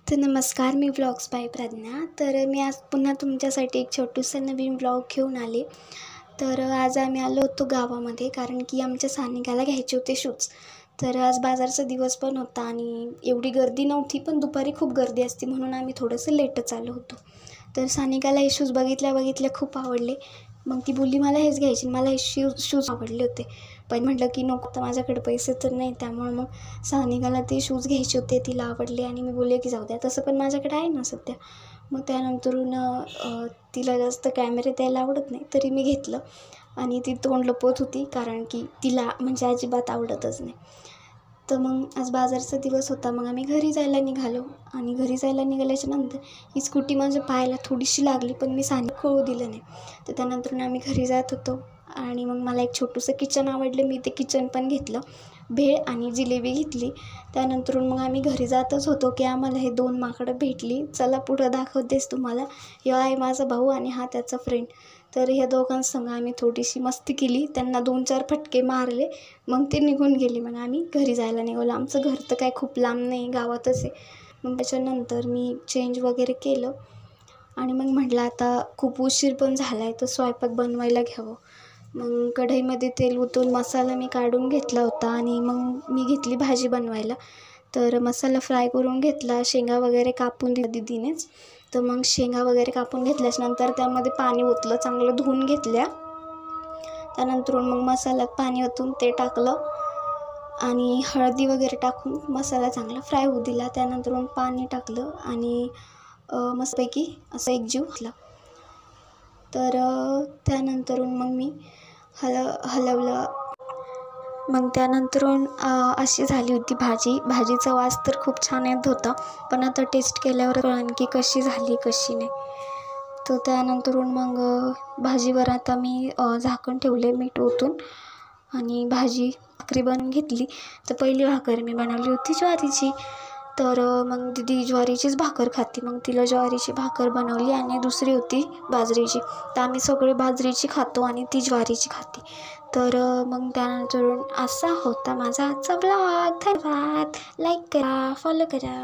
तर नमस्कार, मी vlogs bye Pragya. तर मी आज पुन्हा तुमच्यासाठी एक छोटूसं नवीन व्लॉग घेऊन आले. तर आज आम्ही आलो होतो गावामध्ये, कारण की आमच्या सानिकाला घ्यायचे होते शूज. तर आज बाजारचा दिवस पण होता आणि एवढी गर्दी नव्हती, पण दुपारी खूप गर्दी असते म्हणून आम्ही थोडंसं लेटच आलो होतो. तर सानिकाला हे शूज बघितल्या खूप आवडले. मग ती बोलली मला हेच घ्यायचे. मला हे शूज आवडले होते, पण म्हटलं की नको, तर माझ्याकडे पैसे तर नाही. त्यामुळे मग सानिकाला ते शूज घ्यायचे होते, तिला आवडले आणि मी बोलले की जाऊ द्या, तसं पण माझ्याकडे आहे ना सध्या. मग त्यानंतरून तिला जास्त कॅमेरे द्यायला आवडत नाही, तरी मी घेतलं आणि ती तोंड लपवत होती, कारण की तिला म्हणजे अजिबात आवडतच नाही. तर मग आज बाजारचा दिवस होता. मग आम्ही घरी जायला निघालो आणि घरी जायला निघाल्याच्या नंतर ही स्कूटी माझ्या पायाला थोडीशी लागली, पण मी कळू दिलं नाही. तर त्यानंतर आम्ही घरी जात होतो आणि मग मला एक छोटंसं किचन आवडलं. मी ते किचन पण घेतलं, भेळ आणि जिलेबी घेतली. त्यानंतर मग आम्ही घरी जातच होतो की आम्हाला हे 2 माकडं भेटली. चला पुढं दाखवतेस तुम्हाला. ह्यो आहे माझा भाऊ आणि हा त्याचा फ्रेंड. तर ह्या दोघांसंग आम्ही थोडीशी मस्ती केली, त्यांना 2-4 फटके मारले, मग ते निघून गेले. मग आम्ही घरी जायला निघालो. आमचं घर तर काय खूप लांब नाही, गावातच आहे. मग त्याच्यानंतर मी चेंज वगैरे केलं आणि मग म्हटलं आता खूप उशीर पण झाला आहे, तर स्वयंपाक बनवायला घ्यावं. मग कढईमध्ये तेल ओतून मसाला मी काढून घेतला होता आणि मग मी घेतली भाजी बनवायला. तर मसाला फ्राय करून घेतला, शेंगा वगैरे कापून दिल्या दीदीनेच. तर मग शेंगा वगैरे कापून घेतल्याच्यानंतर त्यामध्ये पाणी ओतलं, चांगलं धुवून घेतल्या. त्यानंतर मग मसाल्यात पाणी ओतून ते टाकलं आणि हळदी वगैरे टाकून मसाला चांगला फ्राय होऊ दिला. त्यानंतर मग पाणी टाकलं आणि मस्तपैकी असं एकजीव घातला. तर त्यानंतरून मग मी हलवलं. मग त्यानंतरून अशी झाली होती भाजी. भाजीचा वास तर खूप छान येत होता, पण आता टेस्ट केल्यावर कळेल की कशी झाली कशी नाही. तर त्यानंतरून मग भाजीवर आता मी झाकण ठेवले मीठ ओतून आणि भाकरी बनवून घेतली. तर पहिली भाकर मी बनवली होती ज्वारीची. तर मग दीदी ज्वारीचीच भाकर खाते, मग तिला ज्वारीची भाकर बनवली आणि दुसरी होती बाजरीची. तर आम्ही सगळे बाजरीची खातो आणि ती ज्वारीची खाते. तर मग त्यानंतर असा होता माझा आजचा ब्लॉग. धन्यवाद. लाईक करा, फॉलो करा.